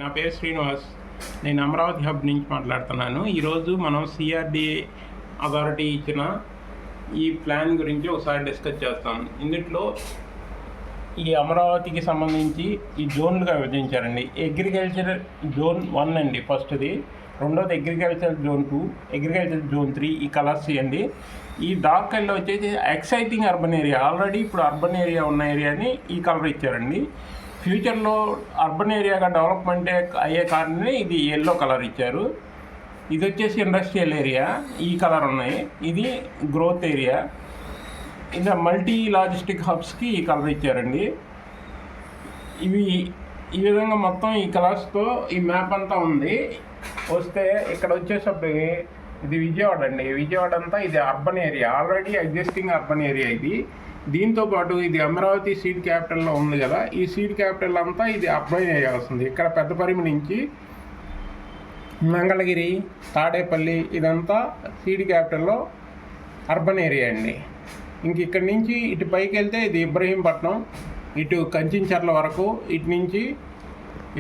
నా పేరు శ్రీనివాస్. నేను అమరావతి హబ్ నుంచి మాట్లాడుతున్నాను. ఈరోజు మనం సిఆర్డీఏ అథారిటీ ఇచ్చిన ఈ ప్లాన్ గురించి ఒకసారి డిస్కస్ చేస్తాం. ఇందులో ఈ అమరావతికి సంబంధించి ఈ జోన్లుగా విభజించారండి. అగ్రికల్చర్ జోన్ 1 అండి ఫస్ట్ది, రెండోది అగ్రికల్చర్ జోన్ 2, అగ్రికల్చర్ జోన్ 3. ఈ కలర్స్ అండి. ఈ డార్క్ కలర్ వచ్చేసి ఎక్సైటింగ్ అర్బన్ ఏరియా. ఆల్రెడీ ఇప్పుడు అర్బన్ ఏరియా ఉన్న ఏరియాని ఈ కలర్ ఇచ్చారండి. ఫ్యూచర్లో అర్బన్ ఏరియాగా డెవలప్మెంట్ అయ్యే కారణమే ఇది ఎల్లో కలర్ ఇచ్చారు. ఇది వచ్చేసి ఇండస్ట్రియల్ ఏరియా, ఈ కలర్ ఉన్నాయి. ఇది గ్రోత్ ఏరియా. ఇది మల్టీ లాజిస్టిక్ హబ్స్కి ఈ కలర్ ఇచ్చారండి. ఇవి ఈ విధంగా మొత్తం ఈ కలర్స్తో ఈ మ్యాప్ అంతా ఉంది. వస్తే ఇక్కడ వచ్చేసరికి ఇది విజయవాడ అండి. విజయవాడ అంతా ఇది urban area, already existing urban area ఇది. దీంతోపాటు ఇది అమరావతి సీడ్ క్యాపిటల్లో ఉంది కదా, ఈ సీడ్ క్యాపిటల్ అంతా ఇది అర్బన్ ఏరియా వస్తుంది. ఇక్కడ పెద్దపరిమి నుంచి మంగళగిరి, తాడేపల్లి ఇదంతా సీడ్ క్యాపిటల్లో అర్బన్ ఏరియా అండి. ఇంక ఇక్కడి నుంచి ఇటు పైకి వెళ్తే ఇది ఇబ్రహీంపట్నం, ఇటు కంచించర్ల వరకు, ఇటు నుంచి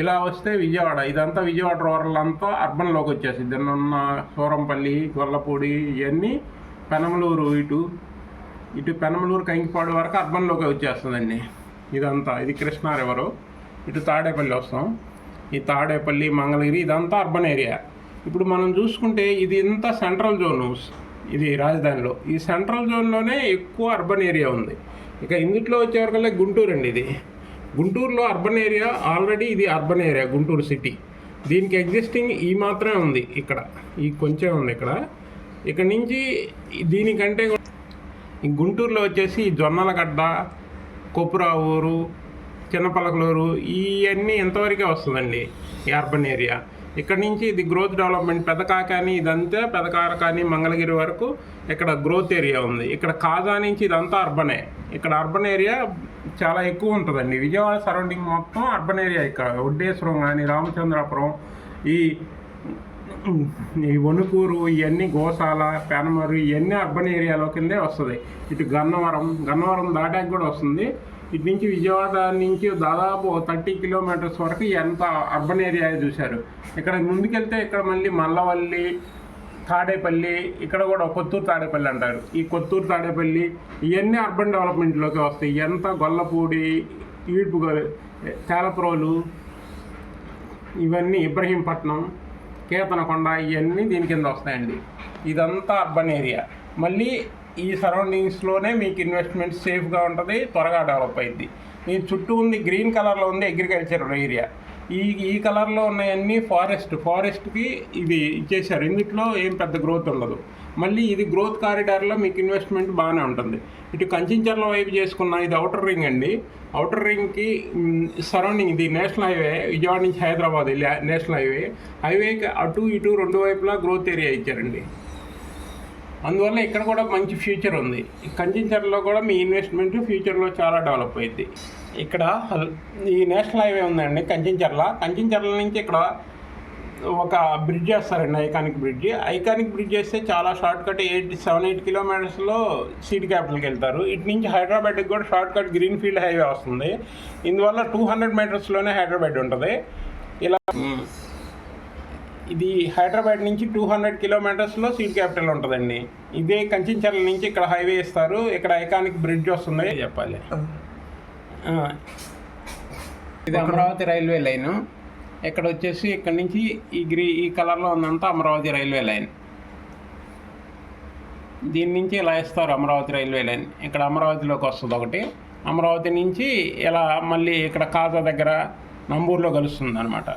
ఇలా వస్తే విజయవాడ. ఇదంతా విజయవాడ రూరల్ అంతా అర్బన్లోకి వచ్చేసింది. దీన్ని ఉన్న సూరంపల్లి, గొల్లపూడి ఇవన్నీ పెనమలూరు, ఇటు పెనమలూరు, కంకిపాడు వరకు అర్బన్లోకి వచ్చేస్తుందండి. ఇదంతా ఇది కృష్ణా రివరు. ఇటు తాడేపల్లి వస్తాం. ఈ తాడేపల్లి, మంగళగిరి ఇదంతా అర్బన్ ఏరియా. ఇప్పుడు మనం చూసుకుంటే ఇది ఇంత సెంట్రల్ జోను, ఇది రాజధానిలో. ఈ సెంట్రల్ జోన్లోనే ఎక్కువ అర్బన్ ఏరియా ఉంది. ఇక ఇందులో వచ్చేవరకల్లా గుంటూరు అండి. ఇది గుంటూరులో అర్బన్ ఏరియా, ఆల్రెడీ ఇది అర్బన్ ఏరియా గుంటూరు సిటీ. దీనికి ఎగ్జిస్టింగ్ ఈ మాత్రమే ఉంది. ఇక్కడ ఈ కొంచెం ఉంది. ఇక్కడ నుంచి దీనికంటే ఈ గుంటూరులో వచ్చేసి జొన్నలగడ్డ, కొప్పురావూరు, చిన్నపలకలూరు ఇవన్నీ ఎంతవరకే వస్తుందండి ఈ అర్బన్ ఏరియా. ఇక్కడ నుంచి ఇది గ్రోత్ డెవలప్మెంట్. పెదకాకాని ఇదంతా పెదకారకాని, మంగళగిరి వరకు ఇక్కడ గ్రోత్ ఏరియా ఉంది. ఇక్కడ కాజా నుంచి ఇదంతా అర్బనే. ఇక్కడ అర్బన్ ఏరియా చాలా ఎక్కువ ఉంటుందండి. విజయవాడ సరౌండింగ్ మొత్తం అర్బన్ ఏరియా. ఇక్కడ ఒడ్డేశ్వరం కానీ, రామచంద్రాపురం, ఈ వణుకూరు ఇవన్నీ, గోశాల, పెనమరు ఇవన్నీ అర్బన్ ఏరియాలో కిందే వస్తుంది. ఇటు గన్నవరం దాటాక కూడా వస్తుంది. ఇటు నుంచి విజయవాడ నుంచి దాదాపు 30 కిలోమీటర్స్ వరకు ఎంత అర్బన్ ఏరియా చూశారు. ఇక్కడ ముందుకెళ్తే ఇక్కడ మళ్ళీ మల్లవల్లి, తాడేపల్లి, ఇక్కడ కూడా కొత్తూరు తాడేపల్లి అంటారు. ఈ కొత్తూరు తాడేపల్లి ఇవన్నీ అర్బన్ డెవలప్మెంట్లోకి వస్తాయి. ఎంత గొల్లపూడి, ఈడ్పు, తేలప్రోలు ఇవన్నీ, ఇబ్రహీంపట్నం, కేతనకొండ ఇవన్నీ దీని కింద వస్తాయండి. ఇదంతా అర్బన్ ఏరియా. మళ్ళీ ఈ సరౌండింగ్స్లోనే మీకు ఇన్వెస్ట్మెంట్ సేఫ్గా ఉంటుంది, త్వరగా డెవలప్ అయింది. ఈ చుట్టూ ఉంది గ్రీన్ కలర్లో ఉంది అగ్రికల్చర్ ఏరియా. ఈ కలర్లో ఉన్నాయన్నీ ఫారెస్ట్కి ఇది ఇచ్చేసారు. ఇందులో ఏం పెద్ద గ్రోత్ ఉండదు. మళ్ళీ ఇది గ్రోత్ కారిడార్లో మీకు ఇన్వెస్ట్మెంట్ బాగానే ఉంటుంది. ఇటు కంచించర్ల వైపు చేసుకున్న ఇది అవుటర్ రింగ్ అండి. అవుటర్ రింగ్కి సరౌండింగ్ ఇది నేషనల్ హైవే, విజయవాడ నుంచి హైదరాబాద్ నేషనల్ హైవేకి అటు ఇటు రెండు వైపులా గ్రోత్ ఏరియా ఇచ్చారండి. అందువల్ల ఇక్కడ కూడా మంచి ఫ్యూచర్ ఉంది. కంచించర్లలో కూడా మీ ఇన్వెస్ట్మెంట్ ఫ్యూచర్లో చాలా డెవలప్ అయింది. ఇక్కడ ఈ నేషనల్ హైవే ఉందండి కంచించర్ల నుంచి ఇక్కడ ఒక బ్రిడ్జ్ వేస్తారండి, ఐకానిక్ బ్రిడ్జ్ వేస్తే చాలా షార్ట్ కట్ 7-8 కిలోమీటర్స్లో సీడ్ క్యాపిటల్కి వెళ్తారు. ఇటు నుంచి హైదరాబాద్కి కూడా షార్ట్ కట్ గ్రీన్ఫీల్డ్ హైవే వస్తుంది. ఇందువల్ల 200 మీటర్స్లోనే హైదరాబాద్ ఉంటుంది. ఇలా ఇది హైదరాబాద్ నుంచి 200 కిలోమీటర్స్లో సీడ్ క్యాపిటల్ ఉంటుందండి. ఇదే కంచించర్ల నుంచి ఇక్కడ హైవే ఇస్తారు. ఇక్కడ ఐకానిక్ బ్రిడ్జ్ వస్తుంది చెప్పాలి. ఇది అమరావతి రైల్వే లైను. ఇక్కడ వచ్చేసి ఇక్కడ నుంచి ఈ కలర్లో ఉందంతా అమరావతి రైల్వే లైన్. దీని నుంచి ఇలా ఇస్తారు అమరావతి రైల్వే లైన్. ఇక్కడ అమరావతిలోకి వస్తుంది ఒకటి. అమరావతి నుంచి ఇలా మళ్ళీ ఇక్కడ కాజా దగ్గర నంబూరులో కలుస్తుంది అనమాట.